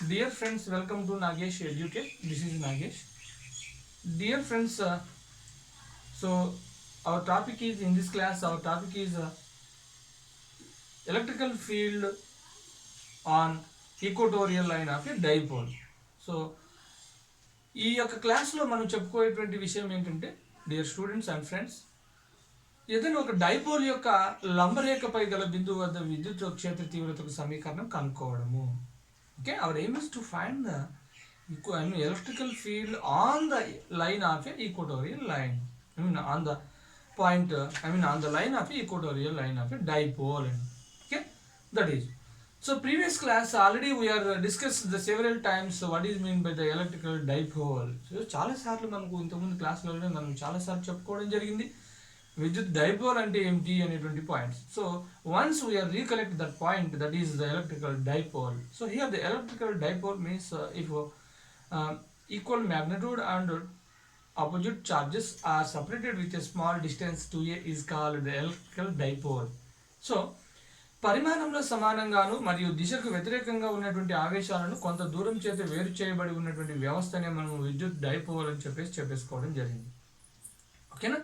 Dear friends, welcome to Nagesh Educate. This is Nagesh. Dear friends, so our topic is in this class. Our topic is electrical field on equatorial line of a dipole. So ఈ యొక్క క్లాస్లో మనం చెప్పుకోయేటువంటి విషయం ఏంటంటే dear students and friends, ఏదైనా ఒక dipole యొక్క లంబరేఖపై గల బిందువు వద్ద విద్యుత్ క్షేత్ర తీవ్రతకు సమీకరణం కనుక్కోవడము. Okay, our aim is to find the electrical field on the line of a equatorial line. On the point, on the line of a equatorial line of a dipole. Okay, that is. So previous class already we are discussed the several times what is mean by the electrical dipole. So చాలా సార్లు మనకు ఇంతకుముందు క్లాసులలో మనం చాలా సార్లు చెప్పుకోవడం జరిగింది విద్యుత్ డైపోల్ అంటే ఏమిటి అనేటువంటి points. So once we are recollect that point, that is the electrical dipole. So here the electrical dipole means if equal magnitude and opposite charges are separated with a small distance to a is called the electrical dipole. So పరిమాణంలో సమానంగాను మరియు దిశకు వ్యతిరేకంగా ఉన్నటువంటి ఆవేశాలను కొంత దూరం చేత వేరు చేయబడి ఉన్నటువంటి వ్యవస్థనే మనం విద్యుత్ డైపోల్ అని చెప్పేసుకోవడం జరిగింది. ఓకేనా?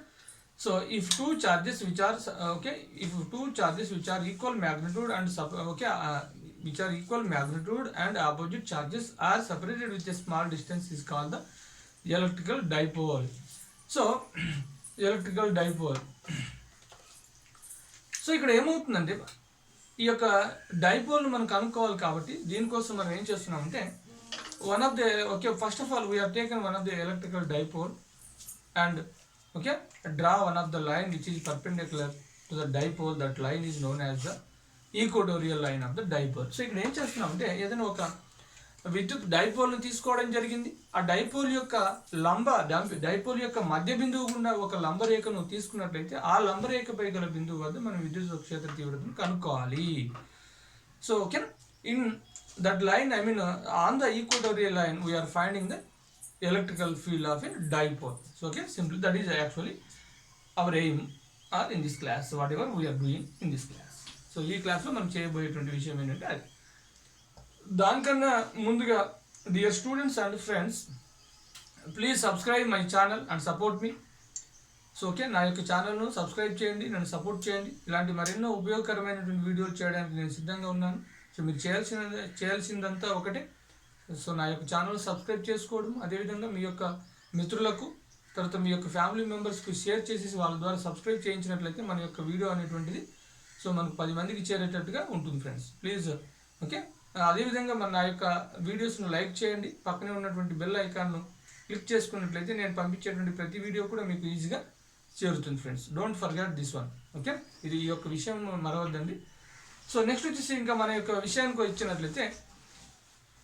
So if two charges which are equal magnitude and opposite charges are separated with a small distance is called the electrical dipole. So electrical dipole. So ఇక్కడ ఏమవుతుందంటే ఈ యొక్క డైపోల్ మనం కనుక్కోవాలి కాబట్టి దీనికోసం మనం ఏం చేస్తున్నామంటే first of all we are taken one of the electrical dipole and draw one of the line which is perpendicular to the dipole. That line is known as the equatorial line of the dipole. So ఇక్కడ ఏం చేస్తున్నామంటే ఏదైనా ఒక విద్యుత్ డైపోల్ని తీసుకోవడం జరిగింది. ఆ dipole యొక్క మధ్య బిందువు గుండా ఒక లంబరేఖను తీసుకున్నట్లయితే ఆ లంబరేఖపై గల బిందువు వద్ద మనం విద్యుత్ క్షేత్ర తీవ్రతను కనుక్కోవాలి. సో ఓకేనా, in that line on the equatorial line we are finding the electrical field of a dipole. So okay, simply that is actually our aim or in this class, whatever we are doing in this class. So ఈ క్లాస్లో మనం చేయబోయేటువంటి విషయం ఏంటంటే అది. దానికన్నా ముందుగా dear students and friends, please subscribe my channel and support me. So okay, నా యొక్క ఛానల్ను సబ్స్క్రైబ్ చేయండి, నన్ను సపోర్ట్ చేయండి. ఇలాంటి మరెన్నో ఉపయోగకరమైనటువంటి వీడియోలు చేయడానికి నేను సిద్ధంగా ఉన్నాను. సో మీరు చేయాల్సిందంతా ఒకటే, సో నా యొక్క ఛానల్ సబ్స్క్రైబ్ చేసుకోవడం, అదేవిధంగా మీ యొక్క మిత్రులకు తర్వాత మీ యొక్క ఫ్యామిలీ మెంబర్స్కి షేర్ చేసేసి వాళ్ళ ద్వారా సబ్స్క్రైబ్ చేయించినట్లయితే మన యొక్క వీడియో అనేటువంటిది సో మనకు 10 మందికి చేరేటట్టుగా ఉంటుంది ఫ్రెండ్స్. Please okay. అదేవిధంగా నా యొక్క వీడియోస్ను లైక్ చేయండి, పక్కనే ఉన్నటువంటి బెల్ ఐకాన్ను క్లిక్ చేసుకున్నట్లయితే నేను పంపించేటువంటి ప్రతి వీడియో కూడా మీకు ఈజీగా చేరుతుంది friends. Don't forget this one. Okay, ఇది ఈ యొక్క విషయం మరవద్దండి. సో నెక్స్ట్ వచ్చేసి ఇంకా మన యొక్క విషయానికి వచ్చినట్లయితే,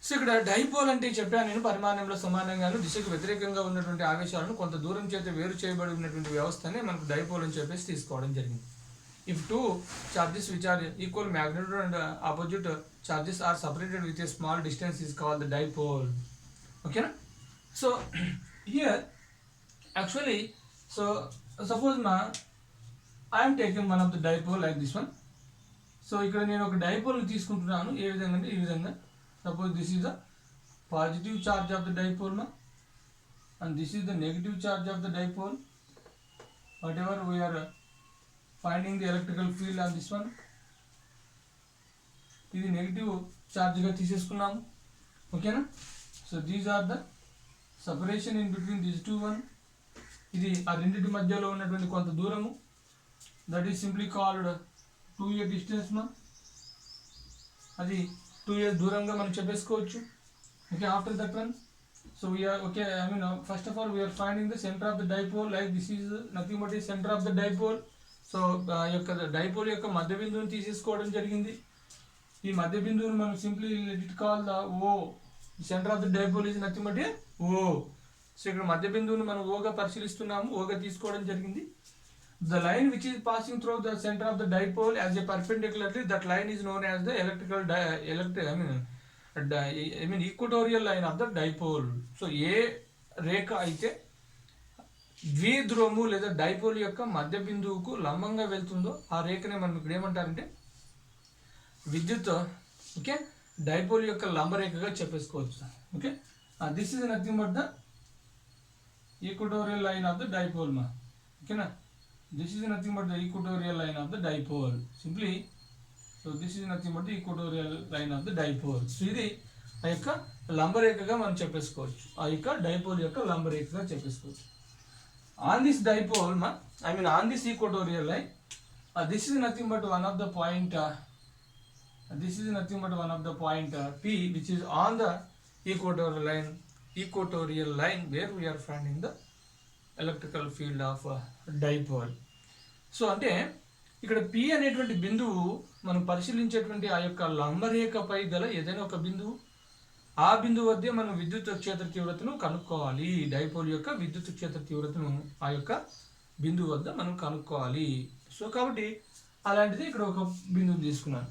సో ఇక్కడ డైపోల్ అంటే చెప్పాను నేను, పరిమాణంలో సమానంగాను దిశకు వ్యతిరేకంగా ఉన్నటువంటి ఆవేశాలను కొంత దూరం చేత వేరు చేయబడి ఉన్నటువంటి వ్యవస్థనే మనకు డైపోల్ అని చెప్పేసి తీసుకోవడం జరిగింది. If two charges which are equal magnitude and opposite charges are separated with a small distance is called the dipole. ఓకేనా? So here actually so suppose I'm taking one of the dipole like this one. So ఇక్కడ నేను ఒక dipole తీసుకుంటున్నాను. ఏ విధంగా అంటే ఈ విధంగా. Suppose this is the positive charge of the dipole and this is the negative charge of the dipole. Whatever we are finding the electrical field on this one, ఇది negative ఛార్జ్గా తీసేసుకున్నాము. ఓకేనా? So these are the separation in between these two one. ఇది ఆ రెండింటి మధ్యలో ఉన్నటువంటి కొంత దూరము, that is simply called 2a distance. అది 2a దూరంగా మనం చెప్పేసుకోవచ్చు. Okay, after that one so we're okay first of all we're finding the centre of the dipole like this is nothing but ఈ centre of the dipole. So యొక్క dipole యొక్క మధ్య బిందువుని తీసేసుకోవడం జరిగింది. ఈ మధ్య బిందువుని మనం simply let it call the O. Centre of the dipole is nothing but a O. So ఇక్కడ మధ్య బిందువుని మనం ఓగా పరిశీలిస్తున్నాము, ఓగా తీసుకోవడం జరిగింది. The line which is passing through the center of the dipole as a perpendicularly, that line is known as the equatorial line of the dipole. So ఏ రేఖ అయితే ద్విధ్రువము లేదా dipole యొక్క మధ్య బిందువుకు లంబంగా వెళ్తుందో ఆ రేఖనే మనం ఇక్కడ ఏమంటారంటే విద్యుత్ డైపోల్ యొక్క లంబరేఖగా చెప్పేసుకోవచ్చు. Okay, this is nothing but the equatorial line of the dipole మా. ఓకేనా, this is nothing but the equatorial line of the dipole simply. So this is nothing but the equatorial line of the dipole. So ఇది ఆ యొక్క లంబరేఖగా మనం చెప్పేసుకోవచ్చు, ఆ యొక్క dipole యొక్క లంబరేఖగా చెప్పేసుకోవచ్చు. ఆన్ దిస్ డైపోల్ మా, I mean on this equatorial line, this is nothing but one of the point this is nothing but one of the point P, which is on the equatorial line where we are finding the electrical field of dipole. So అంటే ఇక్కడ P అనేటువంటి బిందువు మనం పరిశీలించేటువంటి ఆ యొక్క లంబరేఖపై గల ఏదైనా ఒక బిందువు, ఆ బిందువు వద్దే మనం విద్యుత్ క్షేత్ర తీవ్రతను కనుక్కోవాలి. డైపోల్ యొక్క విద్యుత్ క్షేత్ర తీవ్రతను ఆ యొక్క బిందువు వద్ద మనం కనుక్కోవాలి. సో కాబట్టి అలాంటిది ఇక్కడ ఒక బిందువు తీసుకున్నాను.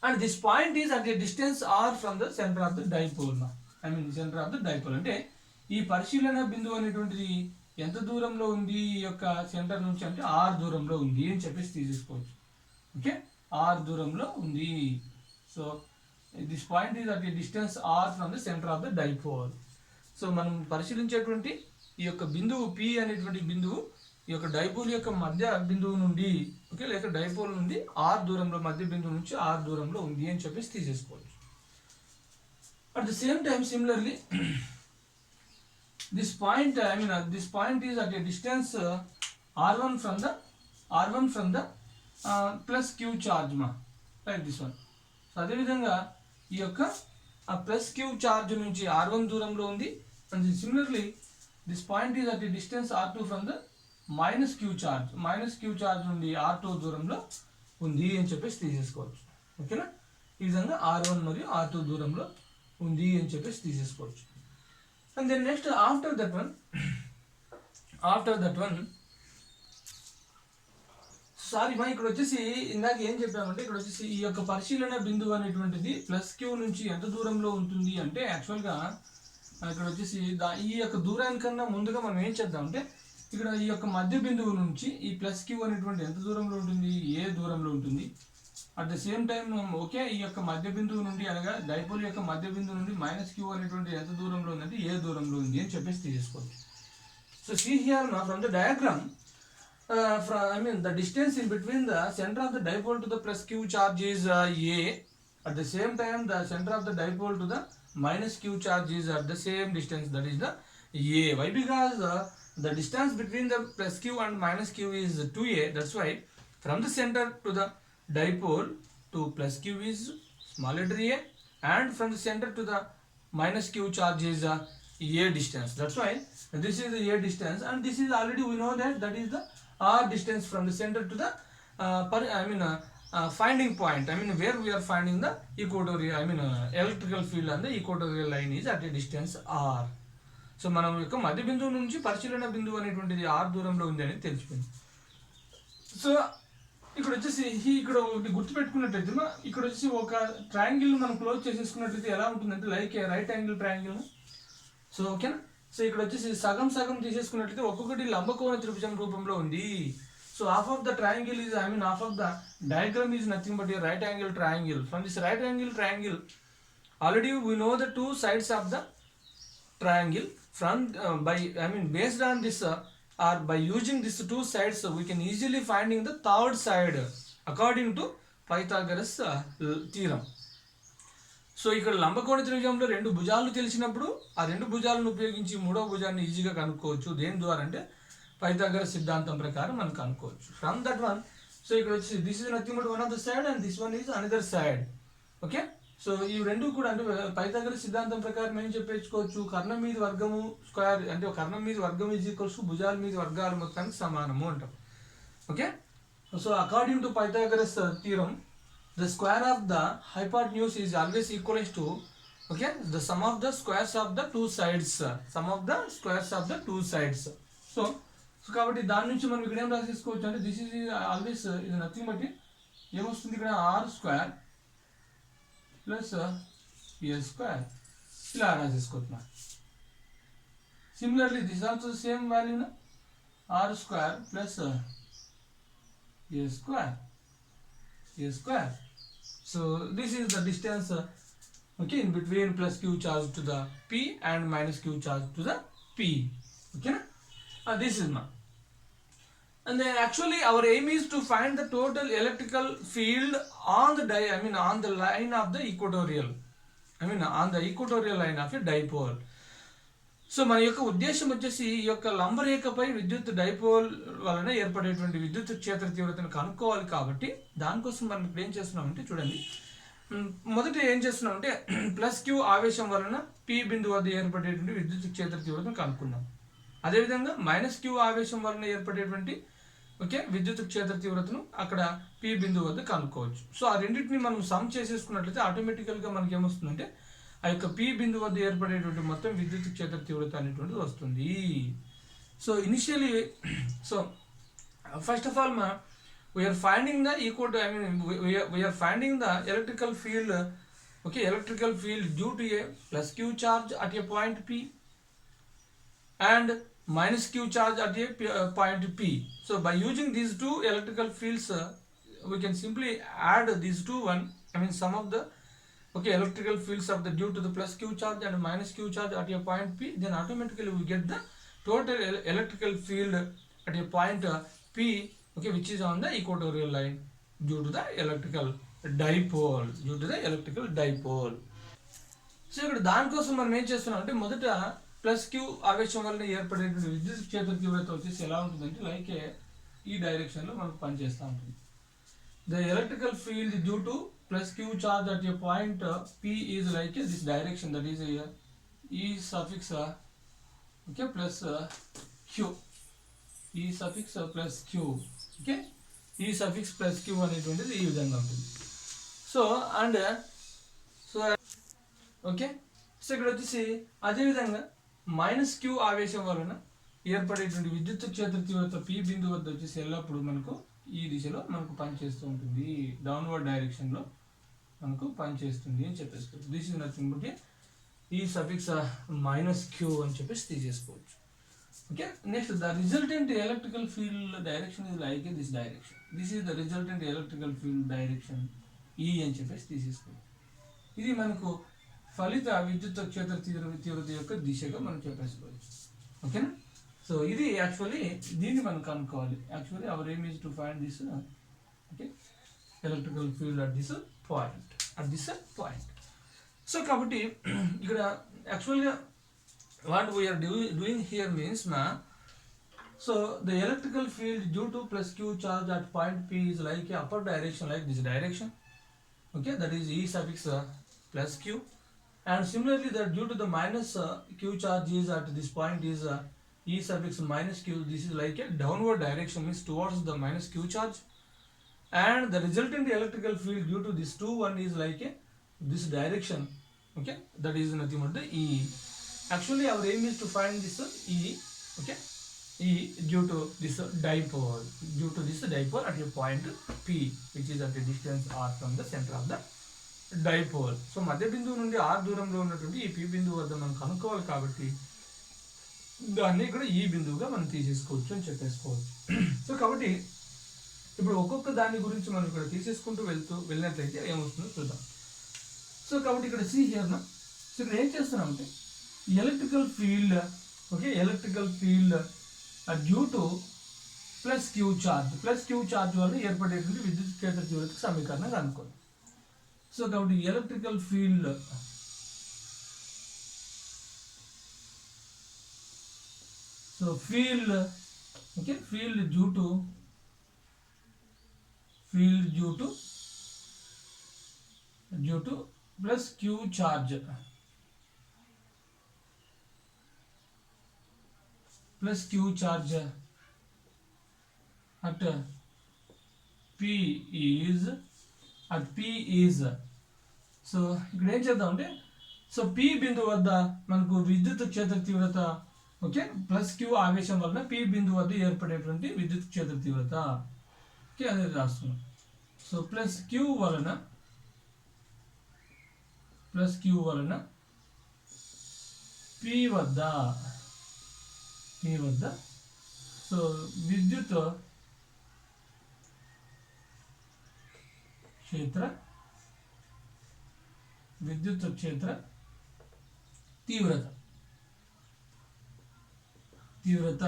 And this point is at a distance R from the centre of the dipole. I mean centre of the dipole అంటే ఈ పరిశీలన బిందువు అనేటువంటిది ఎంత దూరంలో ఉంది ఈ యొక్క సెంటర్ నుంచి అంటే ఆర్ దూరంలో ఉంది అని చెప్పేసి తీసేసుకోవచ్చు. ఓకే, ఆర్ దూరంలో ఉంది. So this point is at a distance R from the centre of the dipole. So మనం పరిశీలించేటువంటి ఈ యొక్క బిందువు P అనేటువంటి బిందువు ఈ యొక్క డైపోల్ యొక్క మధ్య బిందువు నుండి, ఓకే, లేక డైపోల్ నుండి ఆర్ దూరంలో, మధ్య బిందువు నుంచి ఆర్ దూరంలో ఉంది అని చెప్పేసి తీసేసుకోవచ్చు. At the same time similarly this point, I mean this point is at a distance r1 from the plus Q charge మా, లైక్ దిస్ వన్. సో అదేవిధంగా ఈ యొక్క ప్లస్ క్యూ చార్జ్ నుంచి r1 దూరంలో ఉంది. And similarly this point is at a distance r2 from the minus Q charge నుండి r2 దూరంలో ఉంది అని చెప్పేసి తీసేసుకోవచ్చు. ఓకేనా, ఈ విధంగా r1 మరియు r2 దూరంలో ఉంది అని చెప్పేసి తీసేసుకోవచ్చు. And then next after that one sorry మా, ఇక్కడ వచ్చేసి ఇందాక ఏం చెప్పామంటే ఇక్కడ వచ్చేసి ఈ యొక్క పరిశీలన బిందువు అనేటువంటిది ప్లస్ క్యూ నుంచి ఎంత దూరంలో ఉంటుంది అంటే యాక్చువల్గా ఇక్కడ వచ్చేసి ఈ యొక్క దూరానికన్నా ముందుగా మనం ఏం చేద్దామంటే ఇక్కడ ఈ యొక్క మధ్య బిందువు నుంచి ఈ ప్లస్ క్యూ అనేటువంటి ఎంత దూరంలో ఉంటుంది, ఏ దూరంలో ఉంటుంది. At the same time okay, ఈ యొక్క మధ్య బిందువు నుండి అనగా డైపోల్ యొక్క మధ్య బిందువు నుండి మైనస్ క్యూ అనేటువంటి ఎంత దూరంలో ఉందంటే ఏ దూరంలో ఉంది అని చెప్పేసి తీసుకోవచ్చు. So see here from the diagram, I mean the distance in between the center of the dipole to the plus q charge is a. At the same time the center of the dipole to the minus q charge is at the same distance, that is the a. Why? Because the distance between the plus q and minus q is 2a. That's why from the center to the dipole to plus q is small letter a, and from the center to the minus q charge is a distance. That's why this is the a distance, and this is already we know that is the r distance from the center to the finding point. I mean where we are finding the equatorial, I mean electrical field on the equatorial line is at a distance r. So మనం యొక్క మధ్య బిందువు నుంచి పరిశీలన బిందువు అనేటువంటిది r దూరంలో ఉంది అని తెలిసిపోయింది. సో ఇక్కడ వచ్చేసి ఇక్కడ గుర్తుపెట్టుకున్నట్లయితే ఇక్కడ వచ్చేసి ఒక ట్రయాంగిల్ మనం క్లోజ్ చేసేసుకున్నట్లయితే ఎలా ఉంటుందంటే like right angle triangle. So ఓకేనా, సో ఇక్కడ వచ్చేసి సగం తీసేసుకున్నట్లయితే ఒక్కొక్కటి లంబకోణ త్రిభుజం రూపంలో ఉంది. So half of the triangle is, I mean half of the diagram is nothing but a right angle triangle. From this right angle triangle already we know the two sides of the triangle. From based on this or by using these two sides we can easily finding the third side according to Pythagoras theorem. So ఇక్కడ లంబకోణ త్రిభుజంలో రెండు భుజాలు తెలిసినప్పుడు ఆ రెండు భుజాలను ఉపయోగించి మూడో భుజాన్ని ఈజీగా కనుక్కోవచ్చు. దేని ద్వారా అంటే పైథాగరస్ సిద్ధాంతం ప్రకారం మనం కనుక్కోవచ్చు. ఫ్రమ్ దట్ వన్, సో ఇక్కడ వచ్చి this is nothing but one of the side and this one is another side. Okay, so ఈ రెండు కూడా అంటే పైథాగరస్ సిద్ధాంతం ప్రకారం ఏం చెప్పేసుకోవచ్చు, కర్ణం మీద వర్గము స్క్వేర్ అంటే కర్ణం మీద వర్గం ఈజ్ ఈక్వల్స్ భుజాల మీద వర్గాలు మొత్తానికి సమానము అంటాం. Okay, so according to Pythagoras theorem the square of the hypotenuse is always equals to the sum of the squares of the two sides, so కాబట్టి దాని నుంచి మనం ఇక్కడ ఏం రాసేసుకోవచ్చు అంటే దిస్ ఇస్ ఆల్వేస్ ఇది నథింగ్ బట్ ఏమొస్తుంది ఇక్కడ r square plus a square ఇలా రాసేసుకోవచ్చు. Similarly this also same value r square plus a square. So this is the distance okay in between plus q charge to the p and minus q charge to the p. Okay na? This is my, and then actually our aim is to find the total electrical field on the on the line of the equatorial, on the equatorial line of a dipole. So మన యొక్క ఉద్దేశం వచ్చేసి ఈ యొక్క లంబరేఖపై విద్యుత్ dipole వలన ఏర్పడేటువంటి విద్యుత్ క్షేత్ర తీవ్రతను కనుక్కోవాలి. కాబట్టి దానికోసం మనం ఇప్పుడు ఏం చేస్తున్నామంటే చూడండి, మొదట ఏం చేస్తున్నామంటే ప్లస్ క్యూ ఆవేశం వలన పి బిందువు వద్ద ఏర్పడేటువంటి విద్యుత్ క్షేత్ర తీవ్రతను కనుక్కున్నాం. అదేవిధంగా మైనస్ క్యూ ఆవేశం వలన ఏర్పడేటువంటి విద్యుత్ క్షేత్ర తీవ్రతను అక్కడ పి బిందువు వద్ద కనుక్కోవచ్చు. సో ఆ రెండింటిని మనం సమ్ చేసేసుకున్నట్లయితే ఆటోమేటికల్గా మనకి ఏమొస్తుందంటే ఆ యొక్క పి బిందువు వద్ద ఏర్పడేటువంటి మొత్తం విద్యుత్ క్షేత్ర తీవ్రత అనేటువంటిది వస్తుంది. So initially so first of all we are finding the we are finding the electrical field, electrical field due to a plus q charge at a point p and minus q charge at a point p. So by using these two electrical fields we can simply add these two sum of the electrical fields of the due to the plus q charge and minus q charge at a point p, then automatically we get the total electrical field at a point p which is on the equatorial line due to the electrical dipole. So ఇక్కడ దానికోసం మనం ఏం చేస్తున్నాం అంటే మొదట plus Q ఆవేశం వల్ల ఏర్పడేటువంటి విద్యుత్ క్షేత్ర తీవ్రత వచ్చేసి ఎలా ఉంటుందంటే లైక్ ఈ డైరెక్షన్లో మనకు పనిచేస్తూ ఉంటుంది. The electrical field due to plus Q charge at a point P is like this direction, that is ఈ సఫిక్స్ ప్లస్ క్యూ, ఈ సఫిక్స్ ప్లస్ క్యూ ఈ సఫిక్స్ ప్లస్ క్యూ అనేటువంటిది ఈ విధంగా ఉంటుంది. సో అండ్ సో ఇక్కడ వచ్చేసి అదేవిధంగా మైనస్ క్యూ ఆవేశం వలన ఏర్పడేటువంటి విద్యుత్ క్షేత్ర తీవ్రత పి బిందువు వద్ద వచ్చేసి ఎల్లప్పుడూ మనకు ఈ దిశలో మనకు పనిచేస్తూ ఉంటుంది, డౌన్వర్డ్ డైరెక్షన్లో మనకు పనిచేస్తుంది అని చెప్పేసుకోవచ్చు. దిస్ ఇస్ నథింగ్ బట్ ఈ సఫిక్స్ మైనస్ క్యూ అని చెప్పేసి తీసేసుకోవచ్చు. Next, the resultant electrical field direction is like this direction. This is the resultant electrical field direction E అని చెప్పేసి తీసేసుకోవచ్చు. ఇది మనకు ఫలిత విద్యుత్ క్షేత్ర తీవ్రత యొక్క దిశగా మనం చెప్పేసుకోవచ్చు. ఓకేనా? సో ఇది యాక్చువల్లీ దీన్ని మనం కనుక్కోవాలి. Actually hour aim is to find this electrical field at this point. So కాబట్టి ఇక్కడ యాక్చువల్గా what we are doing here means so the electrical field due to plus q charge at point p is like a upper direction, like this direction, that is E suffix plus q, and similarly that due to the minus q charge is at this point is E suffix minus q, this is like a downward direction, means towards the minus q charge, and the resultant electrical field due to this 2 is like this direction, that is nothing but the E. Actually our aim is to find this E, E due to this dipole, at a point P which is at a distance r from the center of the dipole. So మధ్య బిందువు నుండి r దూరంలో ఉన్నటువంటి ఈ P బిందువు వద్ద మనం కనుక్కోవాలి కాబట్టి దాన్ని ఇక్కడ ఈ బిందువుగా మనం తీసేసుకోవచ్చు అని చెప్పేసుకోవచ్చు. సో కాబట్టి ఇప్పుడు ఒక్కొక్క దాని గురించి మనం ఇక్కడ తీసేసుకుంటూ వెళ్ళినట్లయితే ఏమవుతుందో చూద్దాం. సో కాబట్టి ఇక్కడ సి హియర్ సో ఇక్కడ ఏం చేస్తున్నామంటే electrical field due to plus q charge వల్ల ఏర్పడేటువంటి విద్యుత్ క్షేత్ర తీవ్రత సమీకరణం కనుక్కోండి. సో కాబట్టి electrical field field due to plus Q charge plus q charge at p is so ఇక్కడ ఏం చేద్దాం అంటే సో p బిందువు వద్ద మనకు విద్యుత్ క్షేత్ర తీవ్రత ప్లస్ q ఆవేశం వలన p బిందువు వద్ద ఏర్పడేటువంటి విద్యుత్ క్షేత్ర తీవ్రత అనేది రాస్తున్నాం. సో ప్లస్ q వలన p వద్ద సో విద్యుత్ క్షేత్ర విద్యుత్ క్షేత్ర తీవ్రత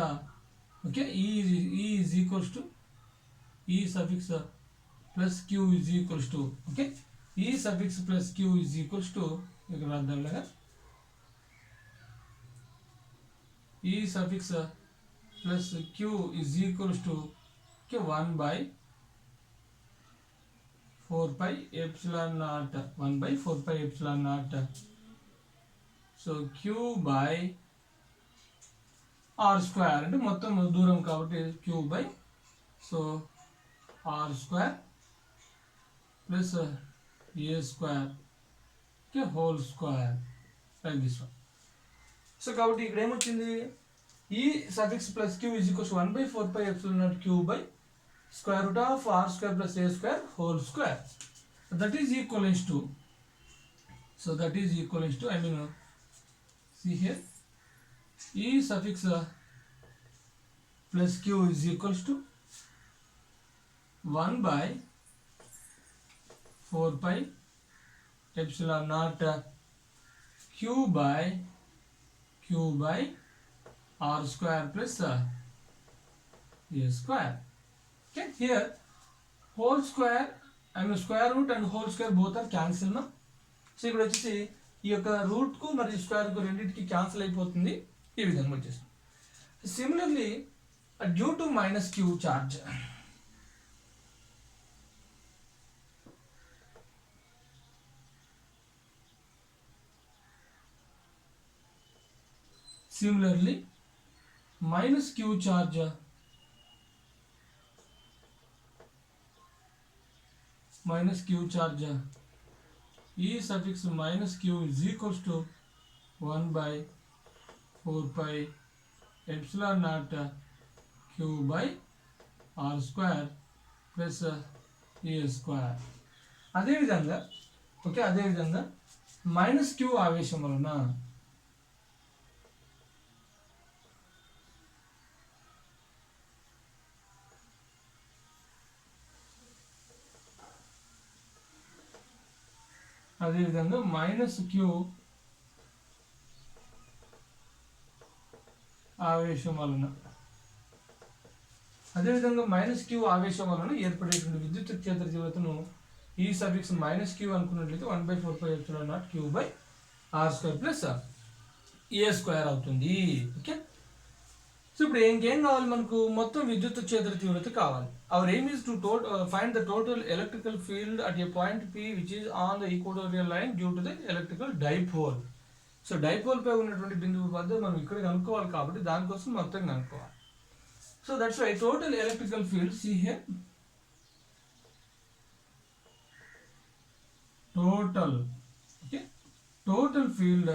okay E is equals to E suffix plus Q is equals to okay E suffix plus Q is equals to ఇక్కడ రాద్దాం లేదా E suffix plus Q is equals to 1/4 epsilon naught 1/4 epsilon naught so Q by are square అంటే మొత్తం దూరం కాబట్టి Q by so R square plus A square okay whole square like this one so కాబట్టి ఇక్కడ ఏమొచ్చింది ఈ suffix plus Q is equals 1/4 epsilon naught queue by square root of r square plus a square whole square. That is equivalent to, so that is equivalent to, I mean, see here, e suffix plus q is equals to 1/4 epsilon naught q by r square plus a square. Okay, here whole square, I mean square root and whole square both are cancel na. So ఇక్కడ వచ్చేసి ఈ యొక్క route కు మరియు square కు రెండింటికి cancel అయిపోతుంది ఈ విధంగా వచ్చేసి similarly due to minus Q charge similarly minus q charge e suffix minus q is equals to 1/4 epsilon naught q by r square plus a square. అదే విధంగా ఓకే అదే విధంగా మైనస్ క్యూ ఆవేశం వలన అదేవిధంగా మైనస్ క్యూ ఆవేశం వలన ఏర్పడేటువంటి విద్యుత్ క్షేత్ర తీవ్రతను ఈ సఫిక్స్ మైనస్ క్యూ అనుకున్నట్లయితే 1/4 epsilon naught queue by are square plus A square అవుతుంది ఓకే సో ఇప్పుడు ఇంకేం కావాలి మనకు మొత్తం విద్యుత్ క్షేత్ర తీవ్రత కావాలి our aim is to find the total electrical field at a point p which is on the equatorial line due to the electrical dipole so dipole పై ఉన్నటువంటి బిందువు వద్ద మనం ఇక్కడ కనుక్కోవాలి కాబట్టి దానికోసం మొత్తం కనుక్కోవాలి so that's why total electrical field see here total okay total field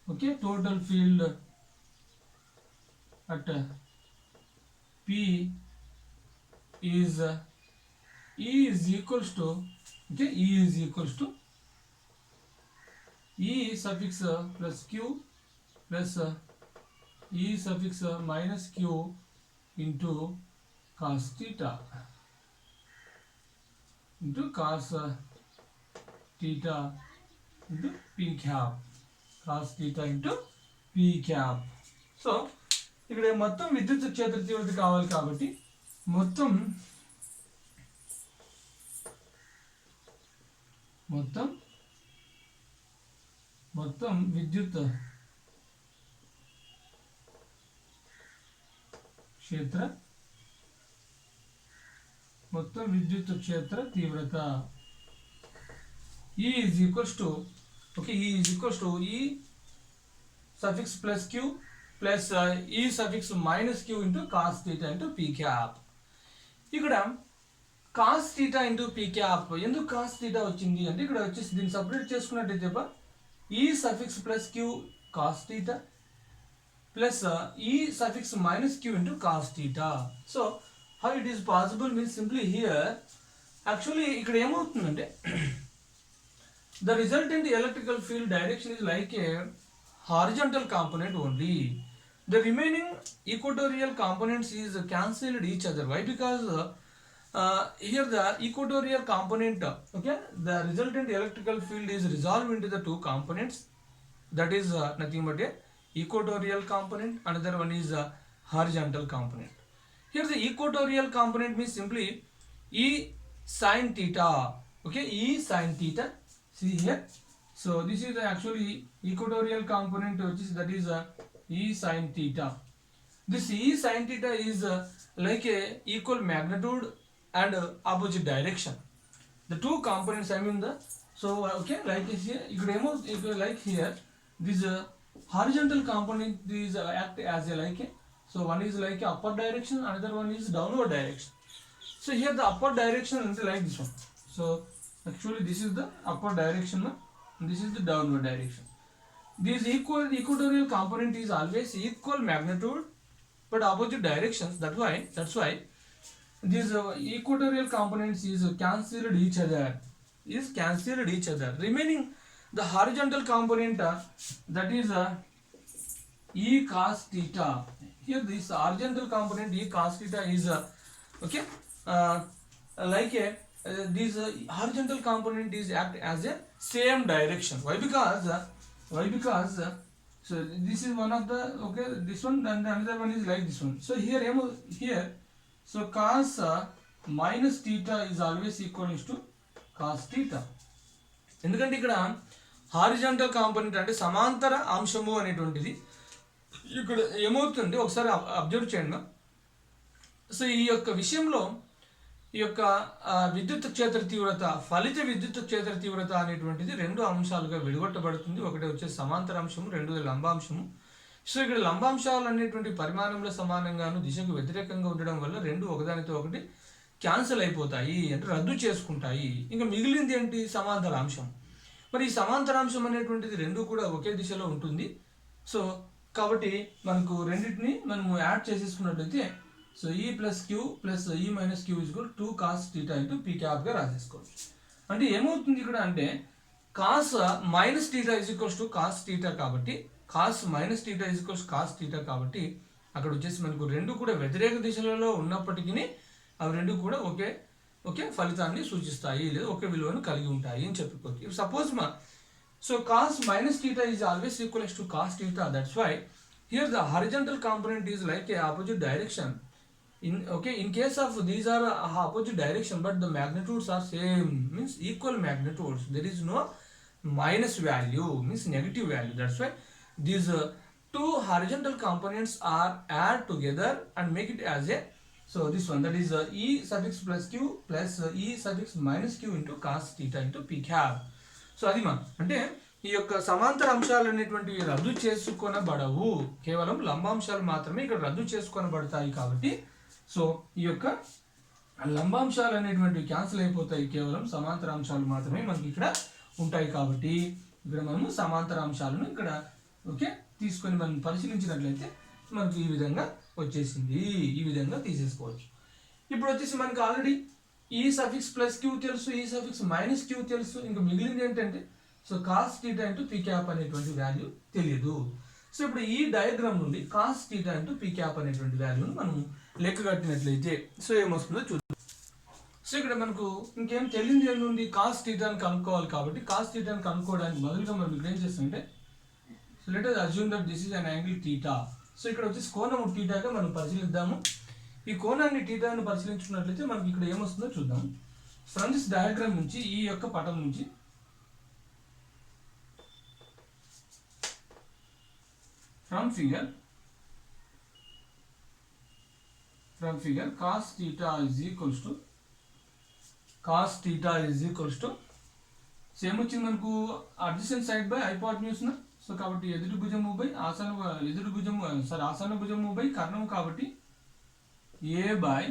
okay total field at P is E is equals to okay E is equals to E suffix plus Q plus E suffix minus Q into cos theta into cos theta into p cap cos theta into p cap so ఇక్కడ మొత్తం విద్యుత్ క్షేత్ర తీవ్రత కావాలి కాబట్టి మొత్తం విద్యుత్ క్షేత్ర తీవ్రత E is equals to okay E is equals to E suffix plus Q plus E suffix minus Q into cos theta into P cap. ఇక్కడ cos theta into P cap ఎందుకు cos theta వచ్చింది అంటే ఇక్కడ వచ్చేసి దీన్ని separate చేసుకున్నట్టయితే E suffix plus Q cos theta plus E suffix minus Q into cos theta. So how it is possible means simply here actually ఇక్కడ ఏమవుతుందంటే the resultant electrical field direction is like a horizontal component only. the remaining equatorial components is cancelled each other. Why? Because here the equatorial component, okay, the resultant electrical field is resolved into the two components. That is nothing but a equatorial component. Another one is a horizontal component. Here the equatorial component means simply E sin theta. Okay, E sin theta. See here. So this is the actually equatorial component, which is that is E sin theta. This E sin theta is like a equal magnitude and opposite direction. The two components, I mean the, so okay, like here you could like here this horizontal component is act as a like a, so one is like a upper direction, another one is downward direction. So here the upper direction is like this one. So actually this is the upper direction, and this is the downward direction. This equatorial component is always equal magnitude but opposite directions. That's why these equatorial components is cancelled each other. Remaining the horizontal component, that is E cos theta. Here this horizontal component E cos theta is okay, like a this horizontal component is act as a same direction. Why? Because so this is one of the, okay, this one, and the another one is like this one. So here so cos minus theta is always equal to cos theta. ఎందుకంటే ఇక్కడ horizontal component అంటే సమాంతర అంశము అనేటువంటిది ఇక్కడ ఏమవుతుంది ఒకసారి observe చేయండి. సో ఈ యొక్క విషయంలో ఈ యొక్క విద్యుత్ క్షేత్ర తీవ్రత, ఫలిత విద్యుత్ క్షేత్ర తీవ్రత అనేటువంటిది రెండు అంశాలుగా విడగొట్టబడుతుంది. ఒకటి వచ్చే సమాంతర అంశము, రెండోది లంబాంశము. సో ఇక్కడ లంబాంశాలు అనేటువంటి పరిమాణంలో సమానంగాను దిశకు వ్యతిరేకంగా ఉండడం వల్ల రెండు ఒకదానితో ఒకటి క్యాన్సిల్ అయిపోతాయి, అంటే రద్దు చేసుకుంటాయి. ఇంకా మిగిలింది ఏంటి? సమాంతరాంశం. మరి ఈ సమాంతరాంశం అనేటువంటిది రెండు కూడా ఒకే దిశలో ఉంటుంది. సో కాబట్టి మనకు రెండింటిని మనము యాడ్ చేసేసుకున్నట్లయితే so E plus q plus E minus q is equal 2 cos θ into p క్యాప్గా రాసేసుకోవచ్చు. అంటే ఏమవుతుంది ఇక్కడ అంటే cos minus theta is equals to cos theta కాబట్టి, cos minus theta is equals cos theta కాబట్టి అక్కడ వచ్చేసి మనకు రెండు కూడా వ్యతిరేక దిశలలో ఉన్నప్పటికీ అవి రెండు కూడా ఒకే ఫలితాన్ని సూచిస్తాయి, లేదా ఒకే విలువను కలిగి ఉంటాయి అని చెప్పుకోవచ్చు. Suppose so cos minus theta is always equals to cos theta. That's why here the horizontal component is like a opposite direction. In case of these are opposite direction but the magnitudes are same, means equal magnitudes, there is no minus value, means negative value. That's why these two horizontal components are add together and make it as a, so this one, that is e suffix plus q plus e suffix minus q into cos theta into p cap. So అది అంటే ఈ యొక్క సమాంతర అంశాలు అనేటువంటివి రద్దు చేసుకొనబడవు, కేవలం లంబాంశాలు మాత్రమే ఇక్కడ రద్దు చేసుకొనబడతాయి. కాబట్టి సో ఈ యొక్క లంబాంశాలు అనేటువంటివి క్యాన్సిల్ అయిపోతాయి, కేవలం సమాంతర అంశాలు మాత్రమే మనకి ఇక్కడ ఉంటాయి. కాబట్టి ఇక్కడ మనము సమాంతర అంశాలను ఇక్కడ ఓకే తీసుకొని మనం పరిశీలించినట్లయితే మనకు ఈ విధంగా వచ్చేసింది, ఈ విధంగా తీసేసుకోవచ్చు. ఇప్పుడు వచ్చేసి మనకు ఆల్రెడీ ఈ సఫిక్స్ ప్లస్ క్యూ తెలుసు, ఈ సఫిక్స్ మైనస్ క్యూ తెలుసు. ఇంకా మిగిలింది ఏంటంటే so cos theta into P cap అనేటువంటి వాల్యూ తెలియదు. సో ఇప్పుడు ఈ డయాగ్రామ్ నుండి cos theta into P cap అనేటువంటి వాల్యూను మనం లెక్క కట్టినట్లయితే సో ఏమొస్తుందో చూద్దాం. సో ఇక్కడ మనకు ఇంకేం తెలియదు ఏముంది, కాస్ థీటాని కనుక్కోవాలి. కాబట్టి కాస్ థీటాని కనుక్కోవడానికి బదులుగా మనం ఇక్కడ ఏం చేస్తామంటే so let us assume that this is an angle theta. So ఇక్కడ వచ్చేసి కోణము థీటాగా మనం పరిశీలిద్దాము. ఈ కోణాన్ని థీటాను పరిశీలించుకున్నట్లయితే మనకి ఇక్కడ ఏమొస్తుందో చూద్దాం. ఫ్రమ్ దిస్ డయాగ్రామ్ నుంచి, ఈ యొక్క పటం నుంచి from figure cos theta is equals to same వచ్చింది మనకు adjacent side by hypotenuse. So కాబట్టి ఎదురు భుజము బై ఆసన భుజము బై కర్ణము, కాబట్టి a by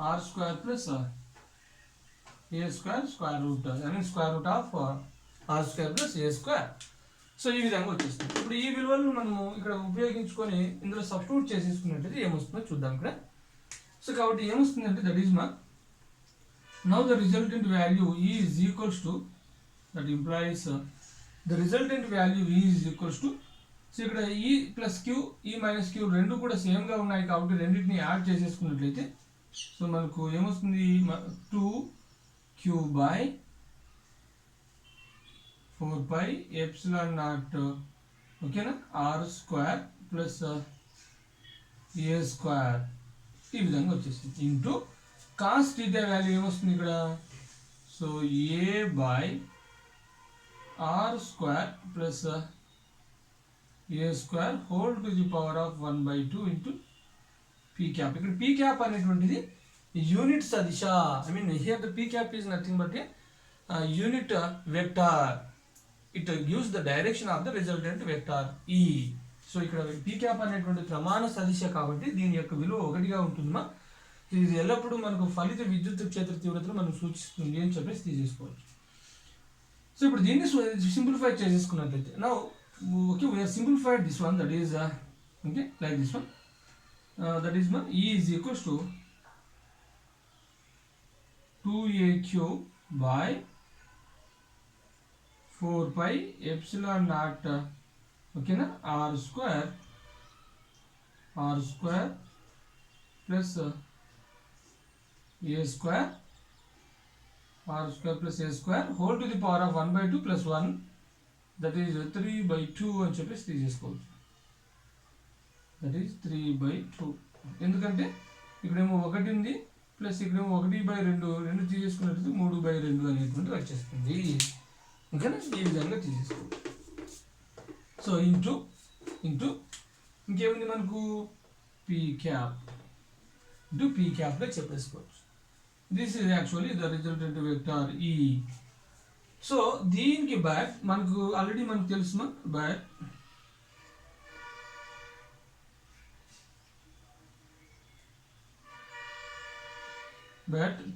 are square plus A square square root, I mean square root of r square plus A square. So ఈ విధంగా వచ్చేస్తుంది. ఇప్పుడు ఈ విలువలను మనము ఇక్కడ ఉపయోగించుకొని ఇందులో సబ్స్టిట్యూట్ చేసేసుకున్నట్లయితే ఏమొస్తుందో చూద్దాం ఇక్కడ. సో కాబట్టి ఏమొస్తుందంటే that is now the resultant value E is equals to, that implies the resultant value E is equals to so ఇక్కడ E plus q E minus q రెండు కూడా సేమ్గా ఉన్నాయి కాబట్టి రెండింటిని యాడ్ చేసేసుకున్నట్లయితే సో మనకు ఏమొస్తుంది 2q/4 పై ఎప్సిలాన్ నాట్ ఓకేనా r² ప్లస్ a² ఈ విధంగా వచ్చేసింది ఇంటూ కాస్ థీటా వాల్యూ ఏమొస్తుంది ఇక్కడ so a/r² plus a² whole to the power of 1/2 into p cap. ఇక్కడ p cap అనేటువంటిది యూనిట్ సదిశ. I mean here the p cap is nothing but a unit vector. It gives the direction of the resultant vector e. So ఇక్కడ p cap అనేటువంటి ప్రమాణ సదిశ కాబట్టి దీని యొక్క విలువ 1గా ఉంటుందమ్మా. ఇది ఎల్లప్పుడూ మనకు ఫలిత విద్యుత్ క్షేత్ర తీవ్రతను మనం సూచిస్తుంది అని చెప్పేసి తీసేసుకోవచ్చు. సో ఇప్పుడు దీన్ని సింప్లిఫై చేసేసుకున్నట్లయితే now okay we have simplified this one, that is okay like this one, that is E is equals to 2aq by 4 pi epsilon naught okay na r² plus a² r² plus a² whole to the power of 1/2 plus 1, that is 3/2 అని చెప్పేసి తీసేసుకోవచ్చు. That is 3/2 ఎందుకంటే ఇక్కడేమో 1 ఉంది plus ఇక్కడేమో 1/2 రెండు తీసేసుకున్నట్టు 3/2 అనేటువంటి వచ్చేస్తుంది. ఓకేనా ఈ విధంగా తీసేసుకోవచ్చు. సో ఇంటూ ఇంకేముంది మనకు p cap ఇంటూ p capగా చెప్పేసుకోవచ్చు. This is actually the resultant vector E. So దీనికి బ్యాక్ మనకు ఆల్రెడీ మనకు తెలుసు back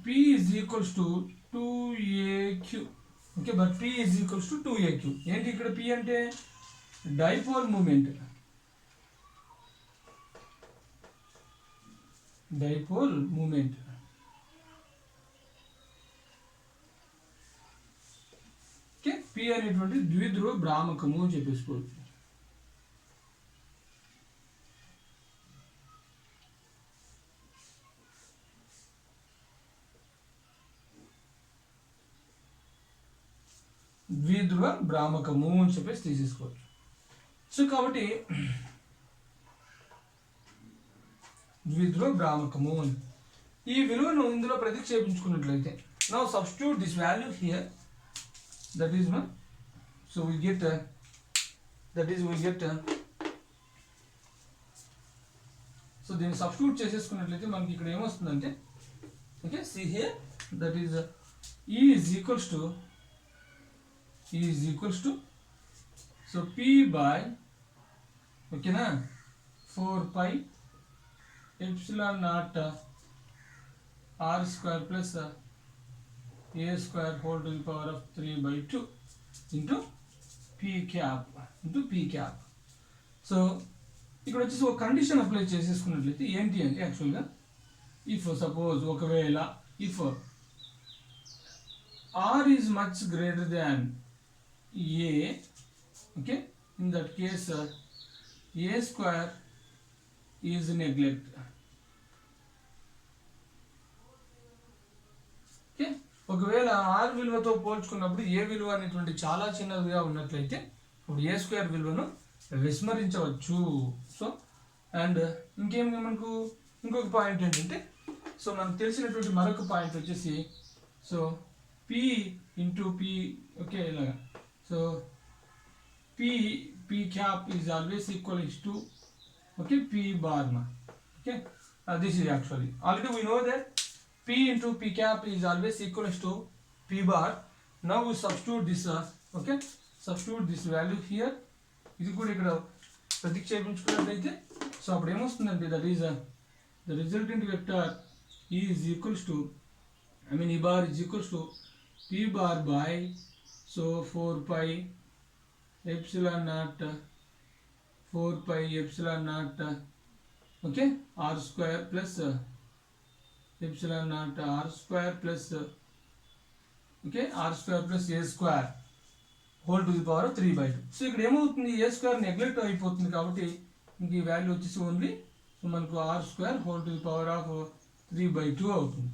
p is equals to 2aq. Okay but p is equals to 2aq. ఏంటి ఇక్కడ p అంటే డైపోల్ మూమెంట్. p అనేటువంటి ద్విధ్రువ భ్రామకము అని చెప్పేసుకోవచ్చు. ద్విధ్రువ భ్రామకము అని చెప్పేసి తీసేసుకోవచ్చు. సో కాబట్టి ద్విధ్రువ భ్రామకము ఈ విలువను ఇందులో ప్రతిక్షేపించుకున్నట్లయితే now substitute this value here. That is one. So we get so then substitute చేసేసుకున్నట్లయితే మనకి ఇక్కడ ఏమొస్తుందంటే okay see here that is E is equals to so p by okay na 4 pi epsilon naught r² plus a² whole to the power of 3/2 into p cap. So ఇక్కడ వచ్చేసి ఒక condition apply చేసేసుకున్నట్లయితే ఏంటి అంటే యాక్చువల్గా if suppose ఒకవేళ if r is much greater than a, okay, in that case a² is neglect. ఒకవేళ r విలువతో పోల్చుకున్నప్పుడు ఏ విలువ అనేటువంటి చాలా చిన్నదిగా ఉన్నట్లయితే ఇప్పుడు a² విలువను విస్మరించవచ్చు. సో అండ్ ఇంకేమి మనకు ఇంకొక పాయింట్ ఏంటంటే సో మనకు తెలిసినటువంటి మరొక పాయింట్ వచ్చేసి so p into p okay ఇలాగా so p cap is always equal to okay p bar okay this is actually already we know that p into p cap is always equal to p bar. Now we substitute this okay substitute this value here. ఇది కూడా ఇక్కడ ప్రతిక్షేపించుకున్నట్లయితే so అప్పుడు ఏమొస్తుందంటే that is the resultant vector is equals to I mean e bar is equals to p bar by so 4 pi epsilon naught 4 pi epsilon naught okay r² plus epsilon naught r² plus okay r² plus a² whole to the power of 3/2. So ఇక్కడ ఏమవుతుంది, ఏ square neglect అయిపోతుంది కాబట్టి ఇంక ఈ value వచ్చేసి only మనకు R square whole to the power of 3/2 అవుతుంది.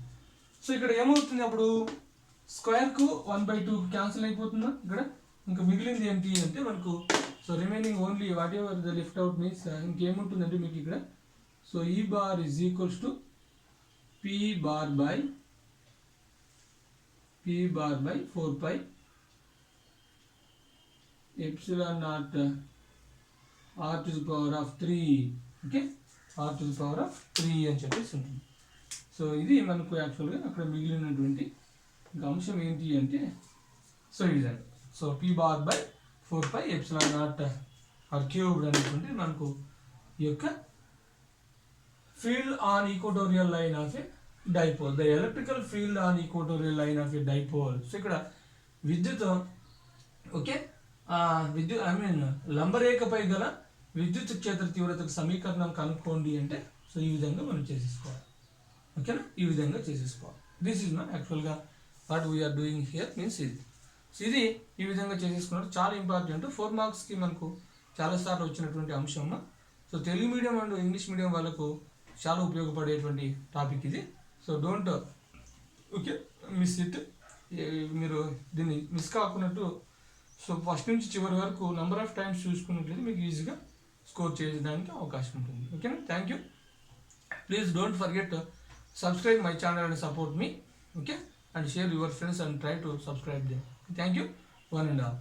So ఇక్కడ ఏమవుతుంది అప్పుడు స్క్వేర్కు 1/2 క్యాన్సిల్ అయిపోతుందా ఇక్కడ, ఇంకా మిగిలింది ఏంటి అంటే మనకు so remaining only whatever the left out means ఇంకేముంటుందంటే మీకు ఇక్కడ so E bar is equals to p bar by 4 pi epsilon naught r to the power of 3, okay, r to the power of 3 అని చెప్పేసి ఉంటుంది. So ఇది మనకు యాక్చువల్గా అక్కడ మిగిలినటువంటి ఇంకా అంశం ఏంటి అంటే సో ఈ విధంగా so P bar by 4 pi epsilon naught r cubed అనేటువంటి మనకు ఈ యొక్క field on equatorial line of A dipole, the electrical field on equatorial line of A dipole. So ఇక్కడ విద్యుత్ ఓకే విద్యుత్ లంబరేఖపై గల విద్యుత్ క్షేత్ర తీవ్రతకు సమీకరణం కనుక్కోండి అంటే సో ఈ విధంగా మనం చేసేసుకోవాలి. ఓకేనా, ఈ విధంగా చేసేసుకోవాలి. దిస్ ఈజ్ నాట్ యాక్చువల్గా what we are doing here means ఇది. సో ఇది ఈ విధంగా చేసేసుకున్నారు, చాలా ఇంపార్టెంట్. 4 మార్క్స్కి మనకు చాలాసార్లు వచ్చినటువంటి అంశం. So Telugu medium and English medium వాళ్ళకు చాలా ఉపయోగపడేటువంటి టాపిక్ ఇది. So don't okay miss it, మీరు దీన్ని మిస్ కాకున్నట్టు సో ఫస్ట్ నుంచి చివరి వరకు నెంబర్ ఆఫ్ టైమ్స్ చూసుకున్నట్లయితే మీకు ఈజీగా స్కోర్ చేయడానికి అవకాశం ఉంటుంది. ఓకేనా, thank you. Please don't forget subscribe my channel and support me, okay, and share your friends and try to subscribe them. Thank you, one and all.